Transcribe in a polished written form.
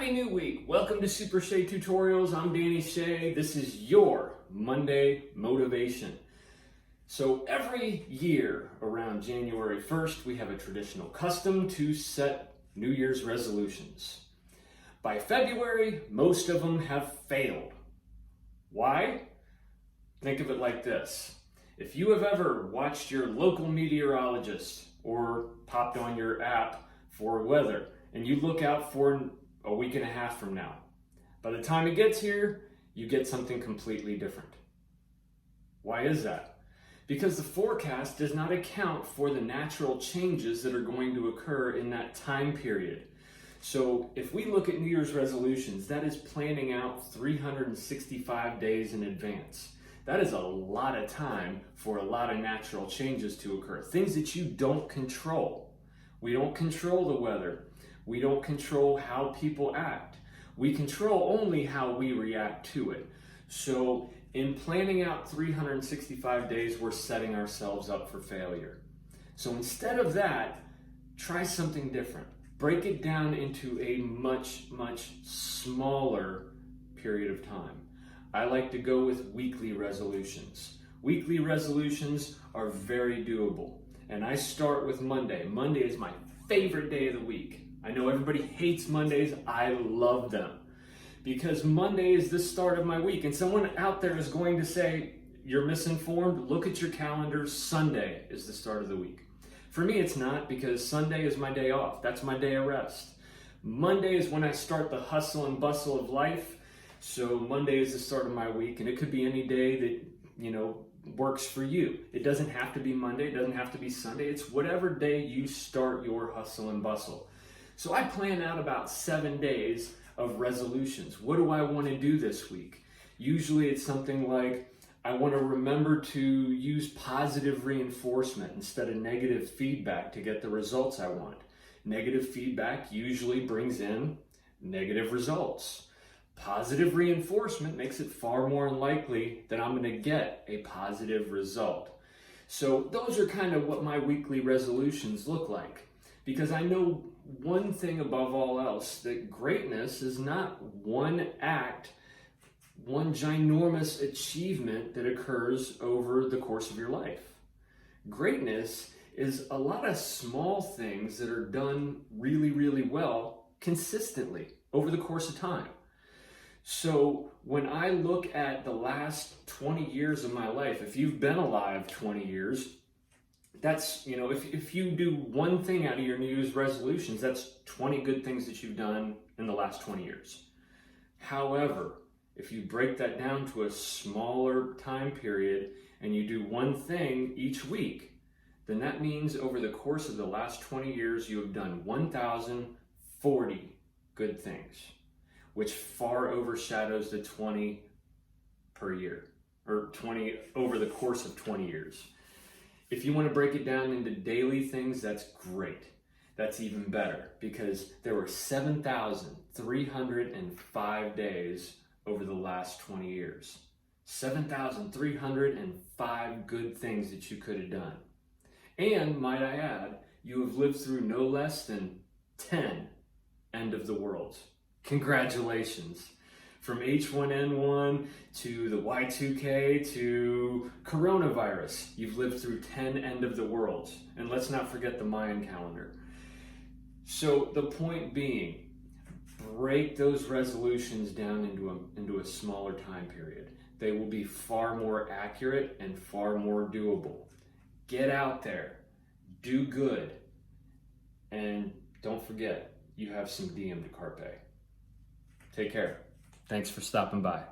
Happy New Week! Welcome to Super Shay Tutorials. I'm Danny Shay. This is your Monday motivation. So every year around January 1st, we have a traditional custom to set New Year's resolutions. By February, most of them have failed. Why? Think of it like this. If you have ever watched your local meteorologist or popped on your app for weather and you look out for a week and a half from now, by the time it gets here, you get something completely different. Why is that? Because the forecast does not account for the natural changes that are going to occur in that time period. So if we look at New Year's resolutions, that is planning out 365 days in advance. That is a lot of time for a lot of natural changes to occur. Things that you don't control. We don't control the weather. We don't control how people act. We control only how we react to it. So in planning out 365 days, we're setting ourselves up for failure. So instead of that, try something different. Break it down into a much, much smaller period of time. I like to go with weekly resolutions. Weekly resolutions are very doable. And I start with Monday. Monday is my favorite day of the week. I know everybody hates Mondays. I love them. Because Monday is the start of my week. And someone out there is going to say, you're misinformed. Look at your calendar. Sunday is the start of the week. For me, it's not, because Sunday is my day off. That's my day of rest. Monday is when I start the hustle and bustle of life. So Monday is the start of my week, and it could be any day that, works for you. It doesn't have to be Monday. It doesn't have to be Sunday. It's whatever day you start your hustle and bustle. So I plan out about 7 days of resolutions. What do I want to do this week? Usually it's something like, I want to remember to use positive reinforcement instead of negative feedback to get the results I want. Negative feedback usually brings in negative results. Positive reinforcement makes it far more unlikely that I'm going to get a positive result. So those are kind of what my weekly resolutions look like. Because I know one thing above all else, that greatness is not one act, one ginormous achievement that occurs over the course of your life. Greatness is a lot of small things that are done really, really well consistently over the course of time. So when I look at the last 20 years of my life, if you've been alive 20 years, that's, if you do one thing out of your New Year's resolutions, that's 20 good things that you've done in the last 20 years. However, if you break that down to a smaller time period and you do one thing each week, then that means over the course of the last 20 years, you have done 1,040 good things, which far overshadows the 20 per year, or 20 over the course of 20 years. If you want to break it down into daily things, that's great. That's even better, because there were 7,305 days over the last 20 years. 7,305 good things that you could have done. And might I add, you have lived through no less than 10 end of the worlds. Congratulations. From H1N1 to the Y2K to coronavirus, you've lived through 10 end of the worlds. And let's not forget the Mayan calendar. So the point being, break those resolutions down into a smaller time period. They will be far more accurate and far more doable. Get out there, do good, and don't forget, you have some diem to carpe. Take care. Thanks for stopping by.